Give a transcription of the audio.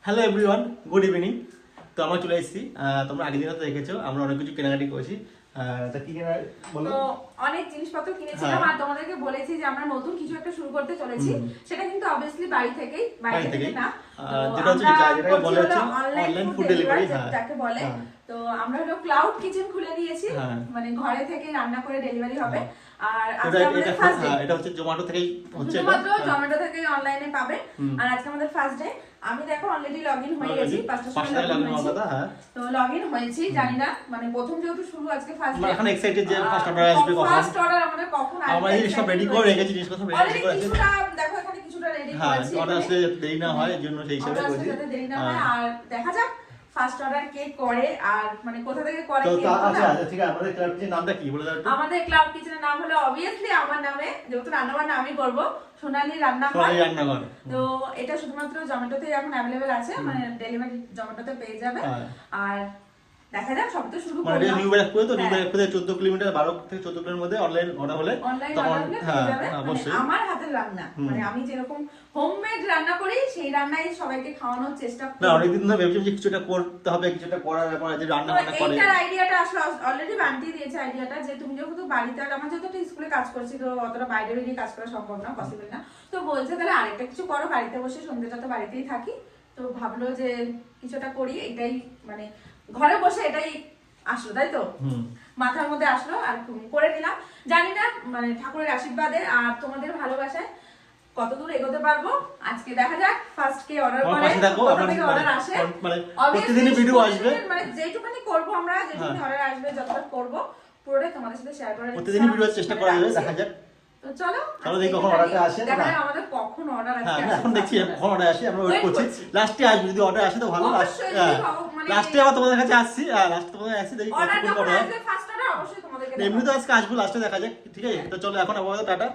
Hello everyone, good evening. তো আমরা চলে এসেছি, তোমরা আগের দিনও তো দেখেছো আমরা অনেক কিছু কেনাকাটি করেছি। তা কি কেনা বলো? তো অনেক জিনিসপত্র কিনেছিলাম আর তোমাদেরকে বলেছি যে আমরা নতুন কিছু একটা শুরু করতে চলেছি। সেটা কিন্তু অবভিয়াসলি বাড়ি থেকেই না, যেটা হচ্ছে যেটাকে বলা হচ্ছে অনলাইন ফুড ডেলিভারি, যাকে বলে। তো আমরা হলো ক্লাউড কিচেন খুলে দিয়েছি, মানে ঘরে থেকে রান্না করে ডেলিভারি হবে। আর আজকে আমাদের ফার্স্ট ডে, এটা হচ্ছে জোমাটো থেকেই হচ্ছে, শুধুমাত্র জোম্যাটো থেকে অনলাইনে পাবে। আর আজকে আমাদের ফার্স্ট ডে। আমি দেখো অলরেডি লগইন হয়ে গেছি, 5টার সময় লগইন হয়েছি। তো লগইন হয়েছি, জানি না মানে প্রথম যেহেতু শুরু আজকে ফার্স্ট ডে, এখন এক্সাইটেড যে ফার্স্ট অর্ডার আসবে কখন। ফার্স্ট অর্ডার আমাদের কখন আসবে, আমরা এই সব রেডি করে রেখেছি, জিনিস কথা রেডি করে আছে। দেখো এখানে কিছুটা রেডি হ্যাঁ, করেছি, অর্ডার আসলে দেরি না হয়, এর জন্য সেই হিসাবে করেছি। দেরি না হয়। আর দেখা যাক ফার্স্ট অর্ডার কে করে আর মানে কোথা থেকে করে তো কে। আচ্ছা ঠিক আছে, আমাদের ক্লাব কিচেনের নামটা কি বলে দাও একটু। আমাদের ক্লাব কিচেনের নাম হলো অবভিয়াসলি আমার নামে, যেহেতু রান্নাবান্না আমি করব, সোনালী রান্নাঘর। সোনালী রান্নাঘর। তো এটা শুধুমাত্র জোম্যাটোতে এখন अवेलेबल আছে, মানে ডেলিভারি জোম্যাটোতে পেয়ে যাবে। আর দেখা যাক, সব তো শুরু করলাম। মানে নিউ ব্যারাকপুরে, তো নিউ ব্যারাকপুরে 14 কিলোমিটার, 12 থেকে 14 কিলোমিটার মধ্যে অনলাইন অর্ডার হলে তখন অবশ্যই আমার হাতের রান্না, মানে আমি যেরকম হোমমেড রান্না করি সেই রান্নাই সবাইকে খাওয়ানোর চেষ্টা করি। না, অনেকদিন ধরে ভেবেছি যে কিছুটা করতে হবে, কিছুটা করার ব্যাপার আছে, রান্না বান্না করে। এইটার আইডিয়াটা আসলে অলরেডি বান্টি দিয়েছে আইডিয়াটা, যে তুমি যেহেতু বাড়িতে, আর আমার যেহেতু স্কুলে কাজ করছি, তো অতটা বাইরে বেরিয়ে কাজ করা সম্ভব না, পসিবল না। তো বলছে তাহলে আরেকটা কিছু করো, বাড়িতে বসে সন্ধ্যেটা তো বাড়িতেই থাকি, তো ভাবলো যে কিছুটা করি। এটাই মানে ঘরে বসে এটাই আসলো, তাই তো মাথার মধ্যে আসলো আর করে নিলাম। জানি না মানে ঠাকুরের আশীর্বাদে আর তোমাদের ভালোবাসায় কতদূর এগোতে পারবো। আজকে দেখা যাক ফার্স্ট কে অর্ডার করে, কত থেকে অর্ডার আসে। মানে প্রতিদিনই ভিডিও আসবে, মানে যেটুকুনি করব আমরা, যেটুকুনি অর্ডার আসবে, যতটা করব পুরোটাই তোমাদের সাথে শেয়ার করার প্রতিদিনই ভিডিও চেষ্টা করা যাবে, দেখা যাক। তো চলো দেখি কখন অর্ডারটা আসে। দেখা যাক আমাদের কখন অর্ডার আসে। হ্যাঁ, এখন দেখছি কখন অর্ডার আসে, আমরা ওয়েট করছি। লাস্টে আসবে, যদি অর্ডার আসে তো ভালো। লাস্টে আবার তোমাদের কাছে আসছি, লাস্টে তোমাদের আসছি, দেখি অর্ডার আসবে ফার্স্ট অর্ডার অবশ্যই তোমাদেরকে। এমনি তো আজকে আসবো, লাস্টে দেখা যাক, ঠিক আছে? তো চলো এখন আপাতত টাটা।